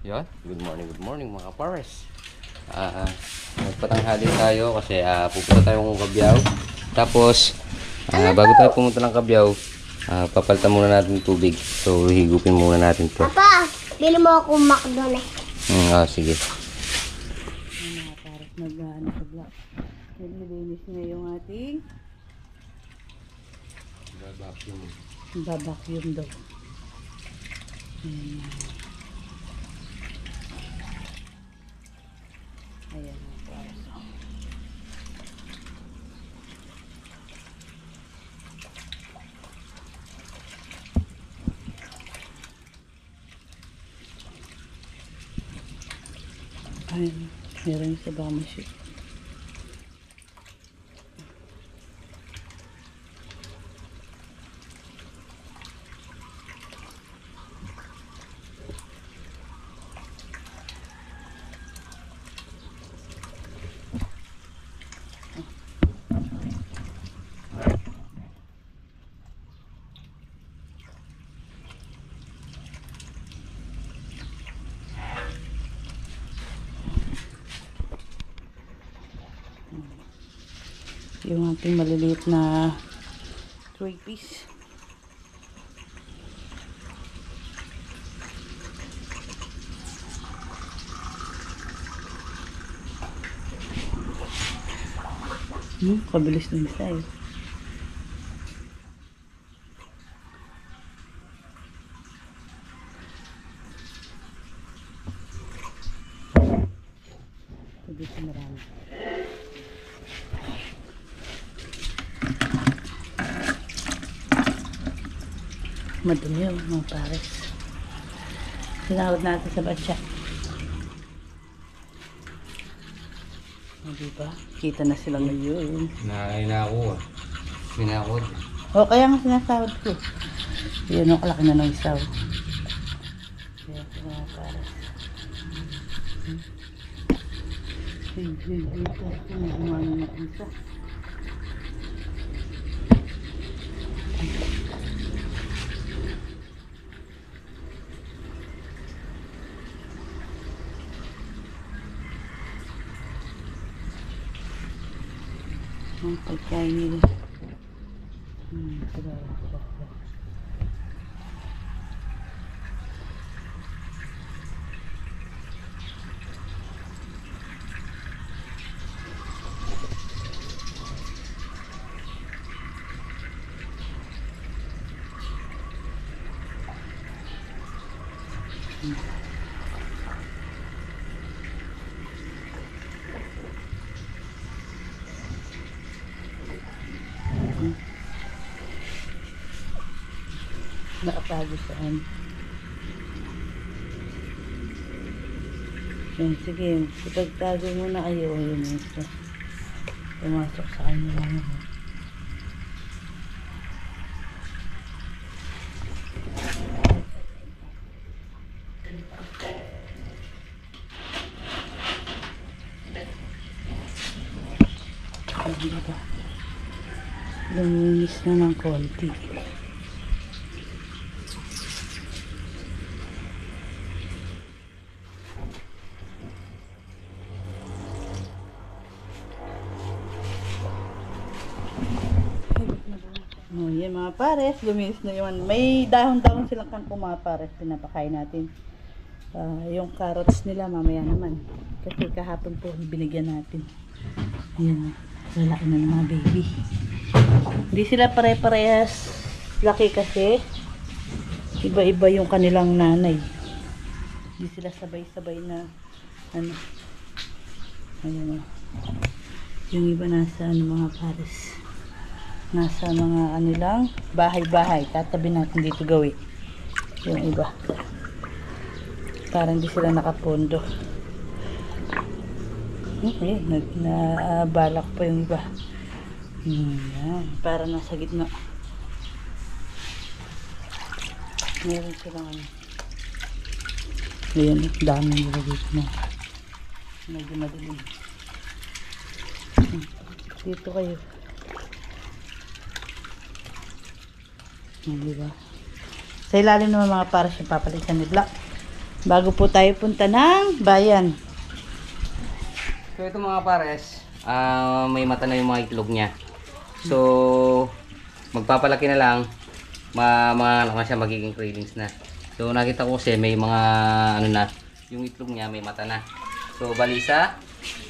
Yun, good morning mga pares. Nagpatanghali tayo kasi pupunta tayo ng Cabiao. Tapos, bago tayo pumunta ng Cabiao, papalitan muna natin tubig. So, higupin muna natin to. Papa, bili mo ako McDonald's. Sige. Mga pares nag-ano sa vlog. Naglilinis niya yung ating babacuum daw. Ayan mga pares. Ayan, meron sa bamashi. Yung ating maliliit na 3 piece. Kabilis ng isa eh. Kabilis na marami. Madumi yun mga pares. Sinahod natin sa batya. O diba? Kita na sila ngayon. Inaako Minakod. O kaya nga sinasahod ko. Yan ang kalaki na ng isaw. Kaya mga pares. Dito. Umano na isa. Ang pagkain nila. Nakatago saan. Yan, sige. Ipagtago muna kayo. Yun ito. Pumasok sa kanya lang. Diba? Luminis na ng konti. Oh, yan mga pares, luminis na yun. May dahon-dahon silang kangkong mga pares, pinapakain natin. Yung carrots nila mamaya naman. Kasi kahapon po binigyan natin. Ayan, lalaki na ng mga baby. Hindi sila pare-parehas laki kasi iba-iba yung kanilang nanay. Hindi sila sabay-sabay na ano. Ayan, yung iba nasa mga pares. Nasa mga lang, bahay-bahay. Tatabi natin dito gawin. Yung iba. Para hindi sila nakapondo. Okay, nabalak pa yung iba. Yan. Para nasa gitna. Meron silang ano. Ayan, dami nila dito na. Medyo madilim. Dito kayo. Diba? Sa ilalim naman mga pares yung papalitan ni Black. Bago po tayo punta ng bayan. So ito mga pares, may mata na yung mga itlog niya. So magpapalaki na lang, mga ano na siya, magiging cravings na. So nakita ko kasi may mga ano na, yung itlog niya may mata na. So balisa,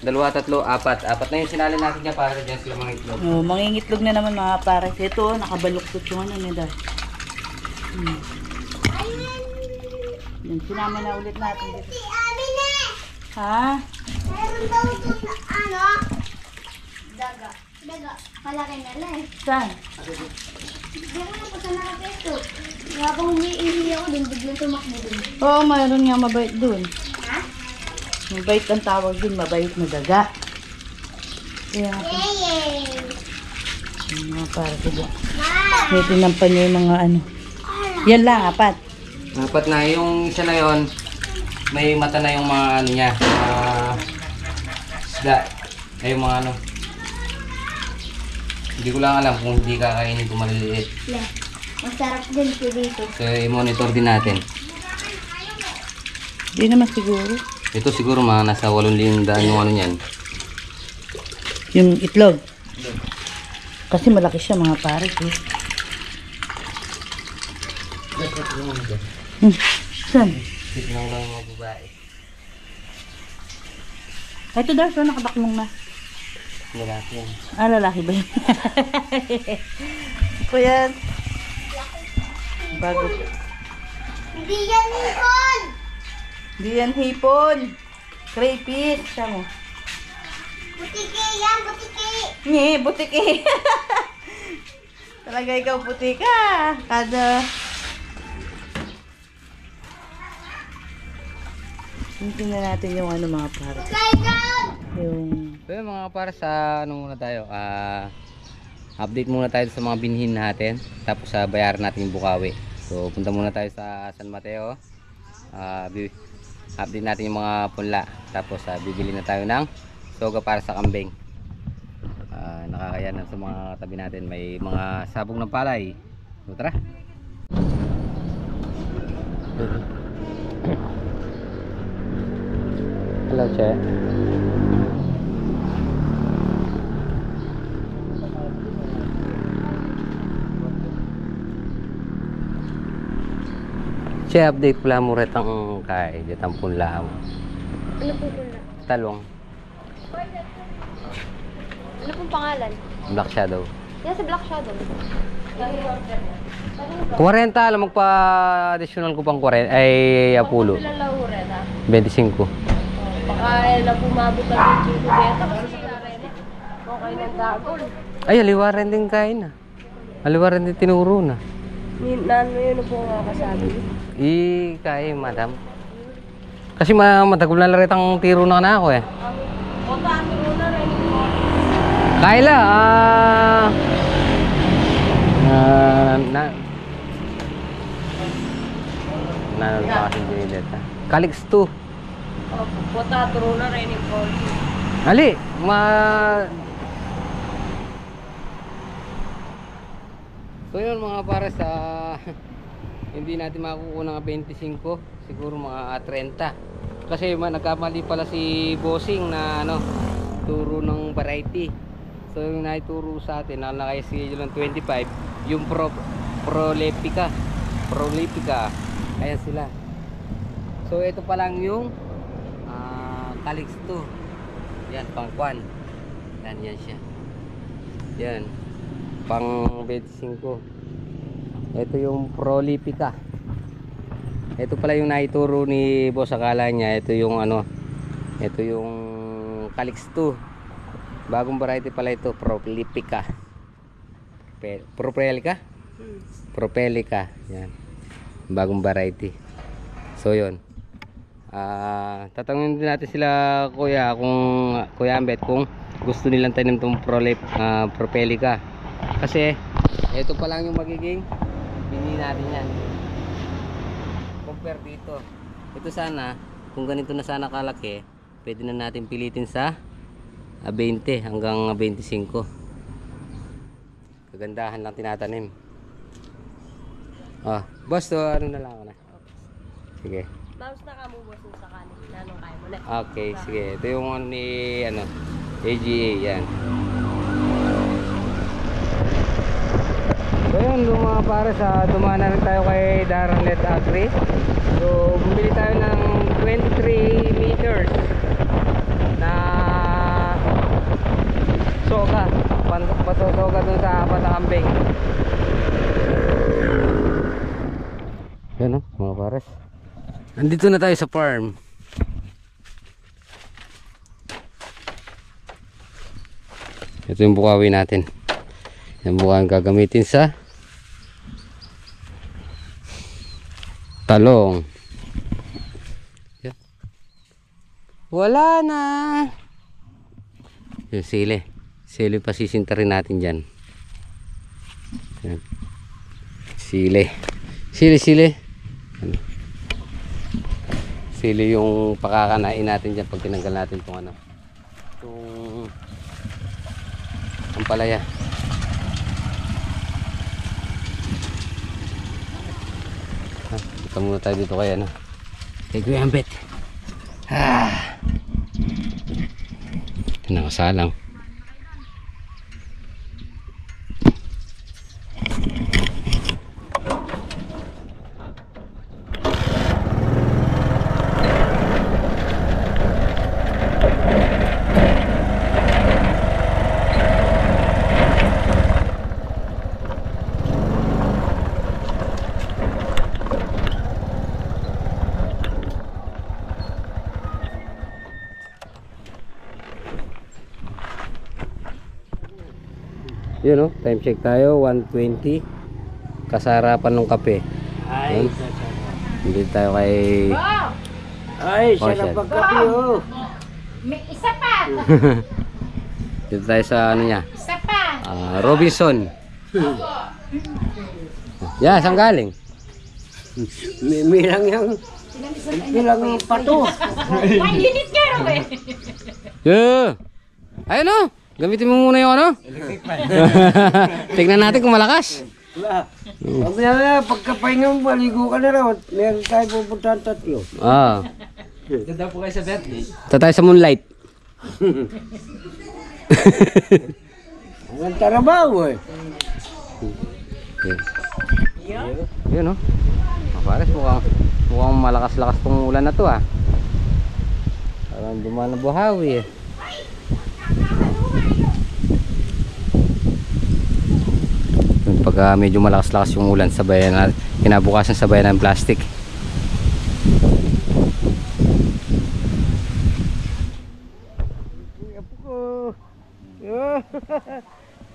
2, 3, 4. 4 na yung sinali natin niya para dyan sila mga itlog. Oh, mangingitlog na naman mga pares. Ito, nakabaluktot yung ano nila. Yan, sinama na ulit natin dito. Si Abi na! Ha? Meron daw doon na ano? Daga. Daga. Palaki na lang eh. Saan? Hindi mo na po sa nakapesto. Habang umiihi ako doon, biglang tumakbo doon. Oo, mayroon nga mabait dun. Ha? Mabait ang tawag dun, mabait na daga. Kaya Yay! yung mga pares dyan. Ma! May tinampan niya yung mga ano. Yan lang, 4. 4 na yung isa na yon, may mata na yung mga ano niya, isda. Ay yung mga ano. Hindi ko lang alam kung hindi kakainin kung maliliit. Le. Masarap din po dito. So i-monitor din natin. Hindi naman siguro. Ito siguro mga nasa 8,000 yung ano niyan. Yung itlog. Kasi malaki siya mga pares eh. Saan? Tignan ko lang yung mga babae. Ito daw, so nakabaklong na. Lalaki yan. Ah, lalaki ba yun? Ito yan. Bago. Hindi yan hipon! Hindi yan hipon. Crayfish. Siya mo. Butiki yan, butiki! Nye, butiki. Talaga ikaw putika. Kada. Tingnan natin yung ano mga para. Kailan! Yung So yun mga para sa ano muna tayo, update muna tayo sa mga binhin natin. Tapos bayaran natin yung bukawi. So punta muna tayo sa San Mateo. Update natin yung mga punla. Tapos bibili na tayo ng soga para sa kambing. Nakakaya na sa mga tabi natin. May mga sabong ng palay. So tara. Hello, Che. Che, update pula mo retang kay ditang punla mo. Ano po pula? Talong, Ano pong pangalan? Black Shadow. Yan sa Black Shadow. 40 alam magpa-additional ko pang 40 ay Apollo. Laureta. 25. Baka na pumabot ang video ko beta kasi sa Laureta. Okay ng dagol. Ay, aliwa rin din kain na. Aliwa rin din tinuro na. Nano yun po nga kasabi. Kay madam. Kasi matagal na larit ang tiro na ako eh. Kaila, pa kasi dinilit ha. Calix 2. Potatro na rin yung call. Ali, So yun mga para sa hindi natin makukuha ng 25, siguro mga 30. Kasi nagkamali pala si Bossing na ano, turo ng variety. So yung naituro sa atin na naka-schedule ng 25, yung Prolifica. Ayan sila. So ito pa lang yung Calix 2. Yan, pang kwan. Yan siya. Yan. Pang 25. Ito yung Prolifica. Ito pala yung naituro ni boss, akala niya ito yung ano, ito yung Calix 2. Bagong variety pala ito, Prolifica. Propelica. Yan. Bagong variety. So yun. Tatanungin din natin sila kuya, kung Kuya Ambet, kung gusto nilang tanim itong Propelica. Kasi ito pa lang yung magiging bini natin yan compare dito. Ito sana, kung ganito na sana kalaki, pwede na natin pilitin sa 20 hanggang 25. Kagandahan lang tinatanim. Boss, to ano na lang ako na. Sige. Mouse na ka mo boss yung sakali. Nanong kaya mo na. Okay, sige. Ito yung ano ni AGA yan. So yun, mga para sa dumaan na rin tayo kay Darren Let Agri. So bumili tayo ng 23 meters na soga, pasosoga dun sa apat na kambing. Yan o mga pares, nandito na tayo sa farm. Ito yung bukawi natin. Yung bukawi gagamitin sa talong. Yan. Wala na. Yung sili. Sili pa sisinta rin natin dyan. Yan. Sili. Sili. Ano? Sili yung pakakanain natin dyan pag tinanggal natin itong ano. Itong ampalaya. Punta muna tayo dito kaya ano. Kay Kuya Ambet. Nakasalang. Yun o, time check tayo, 1:20. Kasarapan ng kape. Ay, Hindi tayo kay ay, Oh, sarap shit. pagkapi oh. May isa pa. dito tayo sa ano niya, Isa pa. Robinson. Yan, saan galing? Milang yung pato. May unit ka rin eh. Yeah. Ayun o, gamitin mo muna yung ano. Tignan natin kung malakas. Mamaya na, pagkapahinga mo, maligo ka na raw. Meron tayo pupuntahan 3. Ito daw po kayo sa birthday. Ito tayo sa moonlight. Ang tarabaho eh. Okay. Yun o. Pares mukhang malakas-lakas tong ulan na to ah. Parang dumaan na buhawi eh. Pag medyo malakas-lakas yung ulan, sabayan na kinabukasan sabayan ng plastic.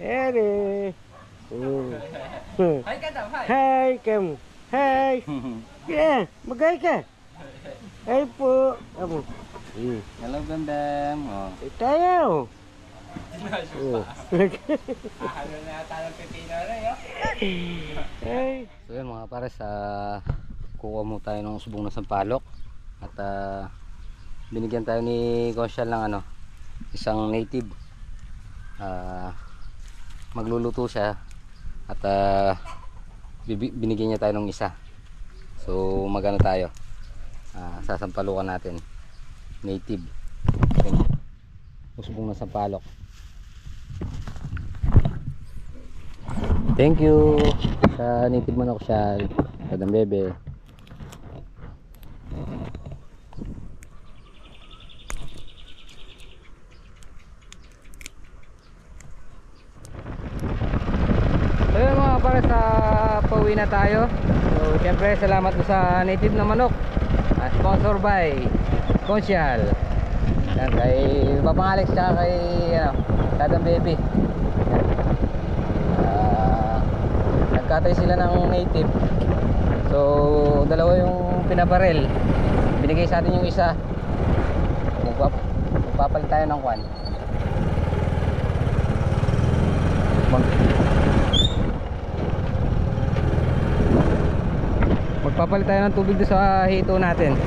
Ere. Hi ka daw, hi. Hi, Kam. Hi. Yeah, magay ka. Hi po. Amo. Hello, Gandam. Oh. Tayo. Hey. So yun mga pares, kuha mo tayo ng subong na sampalok at binigyan tayo ni Conchal ng ano, isang native. Magluluto siya at binigyan niya tayo ng isa. So magano tayo, sasampalukan natin native. Subong na sampalok. Thank you sa native manok siya, Madam Bebe. So yun mga para sa pauwi na tayo. So syempre salamat po sa native na manok, sponsor by Conchal. Yan, kay Papang Alex tsaka kay Madam Bebe. Nagkatay sila ng native. So dalawa yung pinabarel. Binigay sa atin yung isa. Magpapalit tayo ng kwan. Magpapalit tayo ng tubig doon sa hito natin.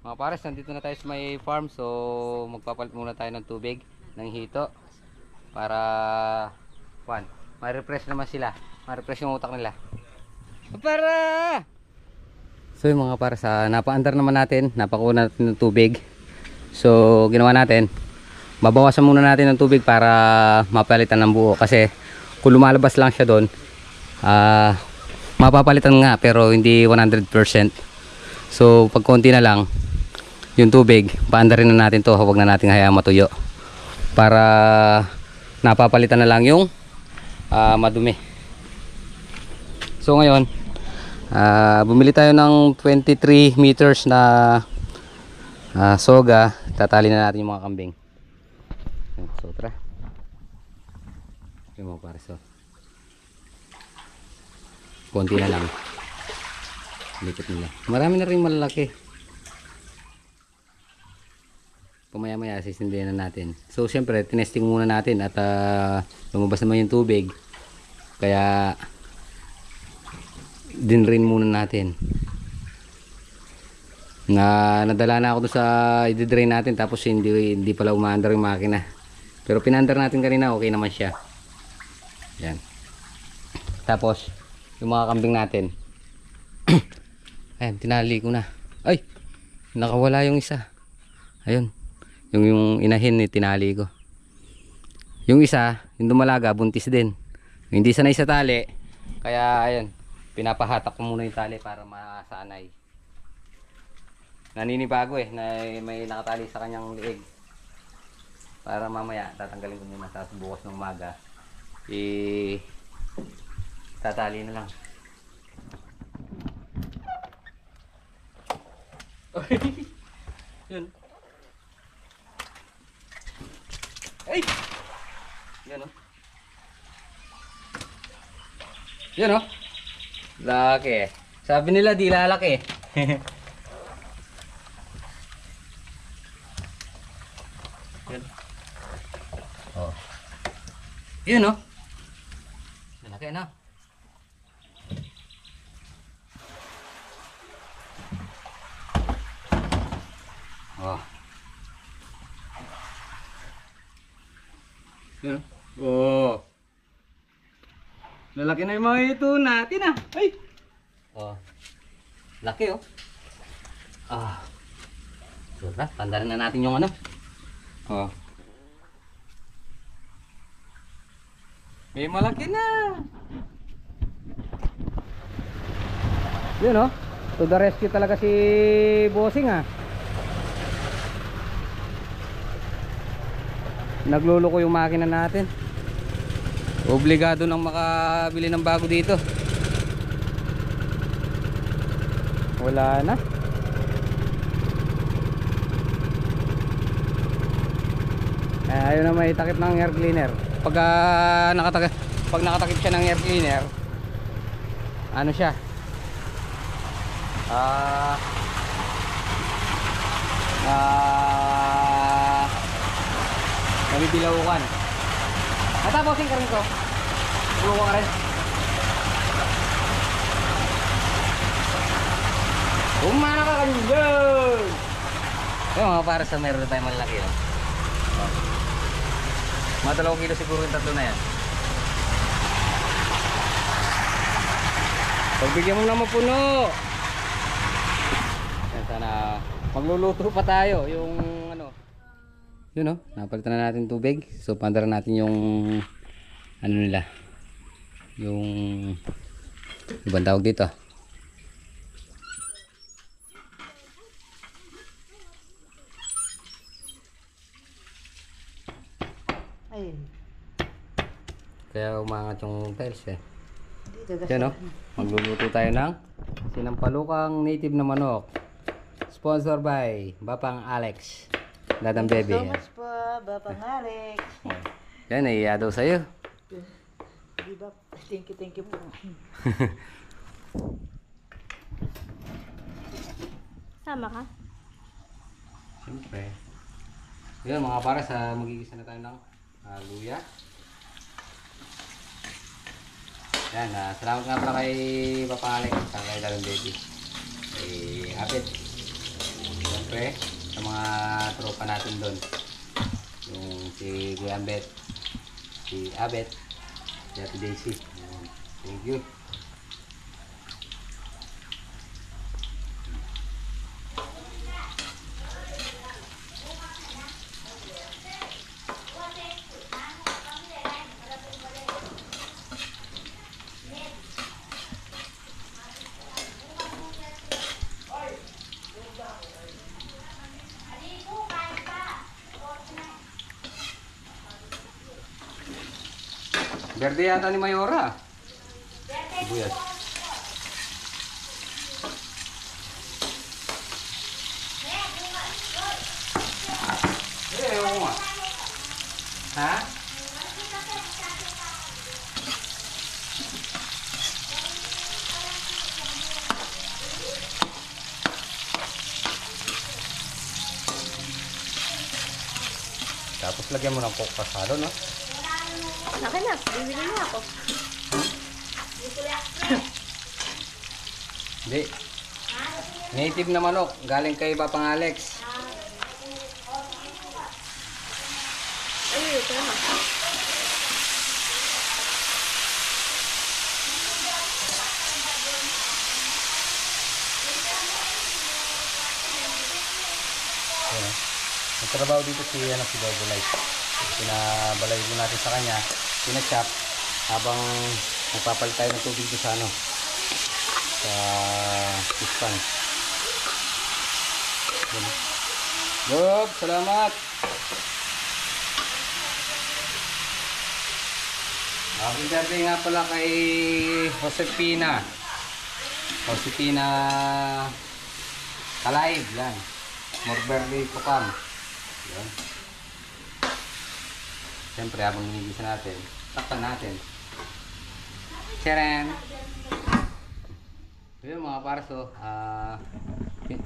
Mga pares, nandito na tayo sa may farm. So magpapalit muna tayo ng tubig ng hito para ma-refresh naman sila, ma-refresh yung utak nila. Para So yung mga para sa napaandar naman natin, napakuha natin ng tubig. So ginawa natin, babawasan muna natin ng tubig para mapalitan ng buo. Kasi kung lumalabas lang siya doon, mapapalitan nga pero hindi 100%. So pag konti na lang yung tubig, paandarin na natin to, huwag na natin hayaan matuyo. Para napapalitan na lang yung madumi. So ngayon, bumili tayo ng 23 meters na soga. Tatali na natin yung mga kambing. So tara. Yung mga pares, konti na lang. Likot nila. Marami na rin malalaki. Pamaya maya sisindihan na natin. So syempre tinesting muna natin at lumabas naman yung tubig. Kaya dinrain muna natin. Nadala na ako doon sa i-drain natin tapos hindi pala umaandar yung makina. Pero pinandar natin kanina, okay naman siya. Yan. Tapos yung mga kambing natin. Ayan, tinali ko na. Ay, nakawala yung isa. Ayun. Yung inahin ni tinali ko. Yung isa, yung dumalaga, buntis din. Yung hindi sanay sa tali, kaya ayun, pinapahatak ko muna yung tali para masanay. Naninibago na may nakatali sa kanyang liig. Para mamaya tatanggalin ko muna, tapos bukas ng umaga tatali na lang. Yun. Ay! Yan Yan laki. Sabi nila di lalaki. Yan. Yun lalaki na. Yan. Lalaki na yung mga ito natin Ay! Laki So tandaan na natin yung may malaki na. Yun to the rescue talaga si Bossing nagluloko yung makina natin. Obligado nang makabili ng bago dito. Wala na. Ayaw na may takip ng air cleaner. Pag nakatakip siya ng air cleaner, ano siya? Nabibilawukan. Bossing ka rin ko. Tulungan ka rin. Umana ka kanyan. Yung mga para sa meron na tayo malaki mga 2 kilo siguro yung tatlo na yan. Pagbigyan mo na mapuno. Yan, sana magluluto pa tayo. Yung yun napalitan na natin tubig. So pandaran natin yung nila, yung ibang tawag dito. Ayun. Kaya umangat yung tiles Yan magluluto tayo ng sinampalukang native na manok. Sponsor by Bapang Alex. Dadang Baby. So much po, Bapang Alex. Yan, naiiya daw sa'yo. Diba? Thank you po. Sama ka? Siyempre. Yan mga para sa magigisa na tayo ng luya. Yan, salamat nga pala kay Papa Alex at kay Dadang Baby. Kay Abet. Siyempre, sa mga tropa natin doon. Yung si Kuya Abet, si Abet, si Ate Daisy. Thank you. Berde yata ni Mayora. Sibuyas. Oo nga. Ha? Tapos lagyan mo ng pork pasado, no? Akin na, bibili na ako. Hindi. Native na manok. Galing kay Papang Alex. Ay, ito naman. Ayan. Nagtrabaho dito si Dogo Light. Pinabalay mo natin sa kanya. Pinachop habang magpapalit tayo ng tubig sa sa pispan. Dob, salamat. Happy birthday nga pala kay Josefina. Josefina Kalaib, yan. More birthday to come. Yan. Siyempre, habang hinigisa natin, takpan natin. Tcharan! Yun mga parso,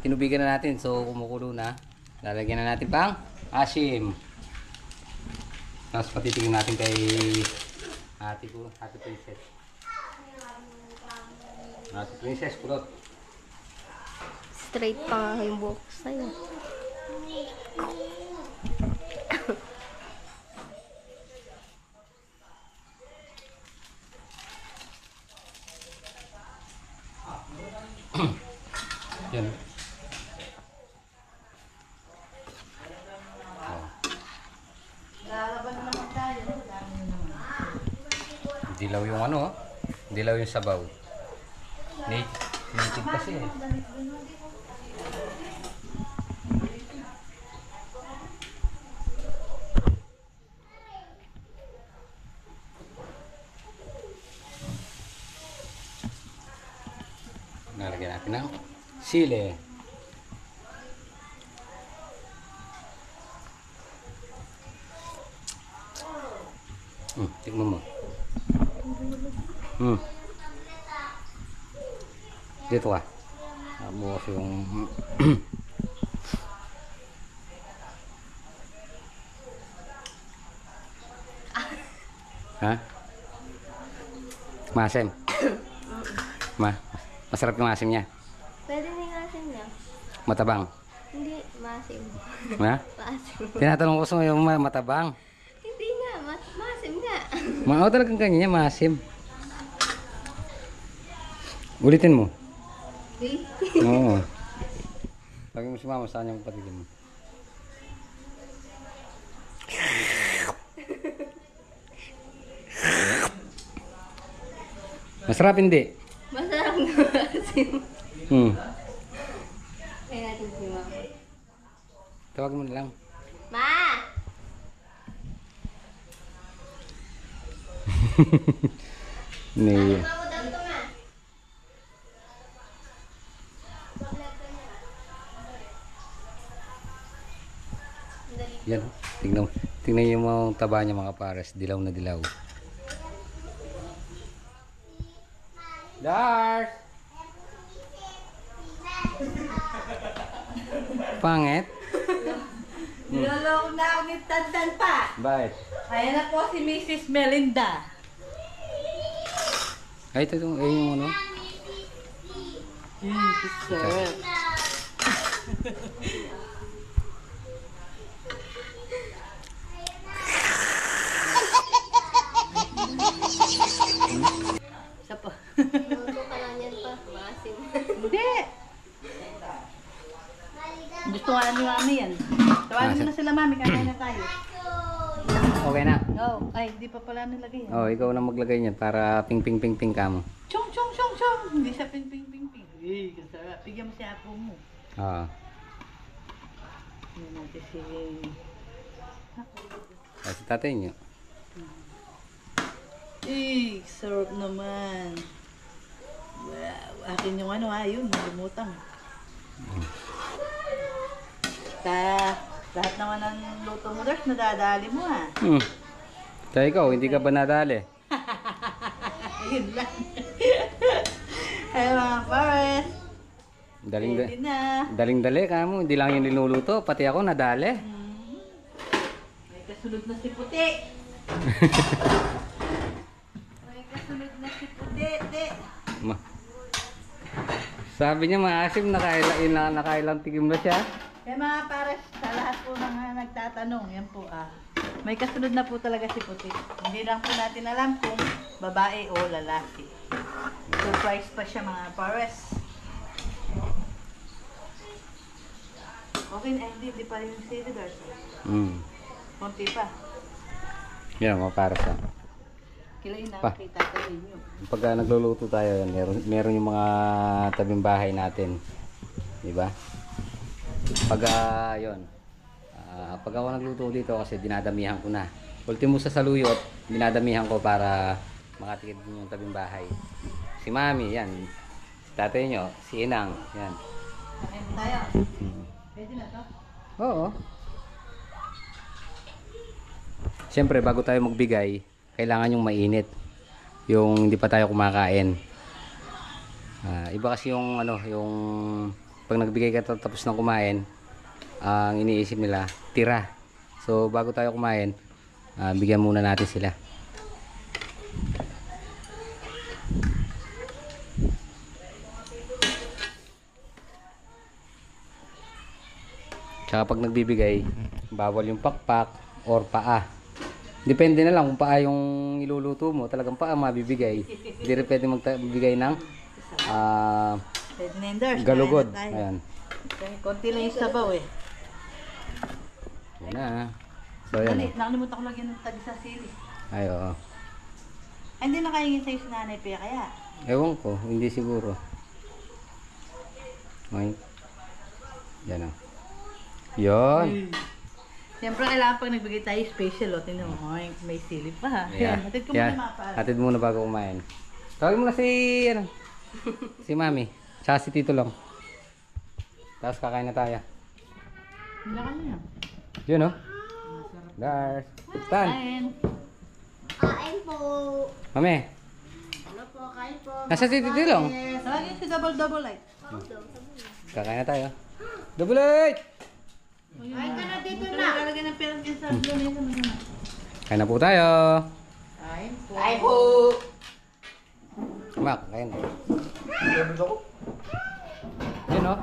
tinubigan na natin, so kumukulo na. Lalagyan na natin pang asim. Tapos patitigin natin kay ate Princess. Ate Princess, kulot. Straight pa nga yung buhok sa'yo. Yan. Lalaban naman tayo. Dilaw yung dilaw yung sabaw. Native kasi eh. Nalagyan natin ng sili. Tikman mo. Dito ka. Bukas yung ha? Masem. Masarap yung asim niya. Pwede na yung asin niya. Matabang. Hindi, maasim. Ha? Maasim. Tinatanong ko sa yung matabang. Hindi nga, maasim nga. Maaw talagang kanya, maasim. Ulitin mo. Hindi. Oo. Lagi mo si mama, saan yung patigil mo? Masarap hindi? Masarap na maasim. Kaya natin si mama. Tawagin mo na lang. Ma! May... Yan, tingnan niyo yung taba niya mga pares, dilaw na dilaw. Dars! Pangit? Niloloko na ako ni Tantan pa. Bakit? Ayan na po si Mrs. Melinda. Ay, ito yung ano? Sir. Isa pa. Luto ka lang yan pa, maasim. Hindi. Gusto nga ni Mami yan. Tawagin mo na sila Mami, kakain na tayo. Okay na. No, ay, di pa pala nilagay yan. Oh, ikaw na maglagay niyan para ping ping ping ping ka mo. Chong, chong, chong, chong. Hindi siya ping, ping, ping, ping. Eh, kasarap. Bigyan mo si Apo mo. Oo. Hindi natin si... Kasi tatay niyo. Sarap naman. Wow, akin yung ano yun, nalimutan. Lahat naman ng luto mo, Dars, nadadali mo Kaya ikaw, hindi ka ba nadali? Ayun lang. Ay mga pares. Ready na. Daling-dali ka mo, hindi lang yung niluluto, pati ako nadali. May kasunod na si Puti. May kasunod na si Puti. Sabi niya maasim, nakailang tigim na siya. Kaya mga pares, sa lahat po ng nagtatanong, yan po may kasunod na po talaga si Puti. Hindi lang po natin alam kung babae o lalaki. Surprise pa siya mga pares. Okay na, hindi pa rin yung sili, Dars. Konti pa. Yan, maparas na. Kilayin na Pa. kay Tata Ninyo. Pagka nagluluto tayo, meron yung mga tabing bahay natin. Diba? Pag ako nagluto dito kasi dinadamihan ko na. Ultimo sa saluyot, dinadamihan ko para makatikid yung tabing bahay. Si Mami, yan. Si tatay nyo, si Inang, yan. Kain tayo. Pwede na to? Oo. Siyempre, bago tayo magbigay, kailangan yung mainit. Yung hindi pa tayo kumakain. Iba kasi yung yung pag nagbigay ka tapos ng kumain, ang iniisip nila, tira. So, bago tayo kumain, bigyan muna natin sila. Tsaka pag nagbibigay, bawal yung pakpak or paa. Depende na lang kung paa yung iluluto mo. Talagang paa mabibigay. Hindi rin pwede magbigay ng Pwede na yung Dars. galugod. Kain na tayo. Ayan. Konti lang yung sabaw Yan na. So, yan. Dali, nakalimutan ko lagyan ng tabi sa sili. Ay, oo. Ay, hindi nakaingin sa'yo si nanay Pia kaya. Ewan ko, hindi siguro. Okay. Yan o. Yun. Siyempre, kailangan pag nagbigay tayo special, tingnan mo, may sili pa. Yeah. Yan, hatid ko Yeah. muna mga pare. Hatid muna bago kumain. Tawagin mo na si, si Mami. Tsaka si Tito lang. Tapos kakain na tayo. Hindi ka niya. Yun o. Dars. Tan. Kain. Kain po. Mami. Ano po, kain po. Nasa si Tito lang. Tawagin si double light. Kakain na tayo. Double eight! Kain ka na dito Ito na. na lalagyan ng perang sa blanesa mo na. Kain na po tayo. Kain po. Kain po. Mak, kain. Yun o.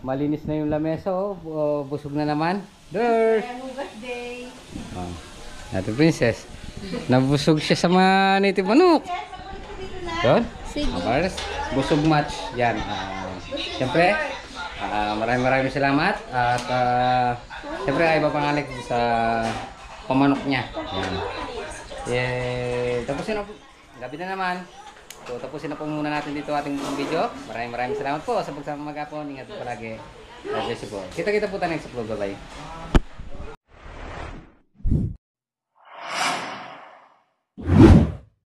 Malinis na yung lamesa o. Busog na naman. Durs! Hugas day. Oh. Ate Princess. Nabusog siya sa mga native manok. Yun? Sige. Busog match. Yan. Siyempre, maraming salamat. At siyempre, ay papangalit sa pamanok niya. Yan. Tapusin na po. Gabi na naman. So, tapusin na po muna natin dito ating video. Maraming salamat po sa pagsama mag-apon. Ingat po palagi. God bless you po. Kita-kita po tayo next upload. Bye-bye.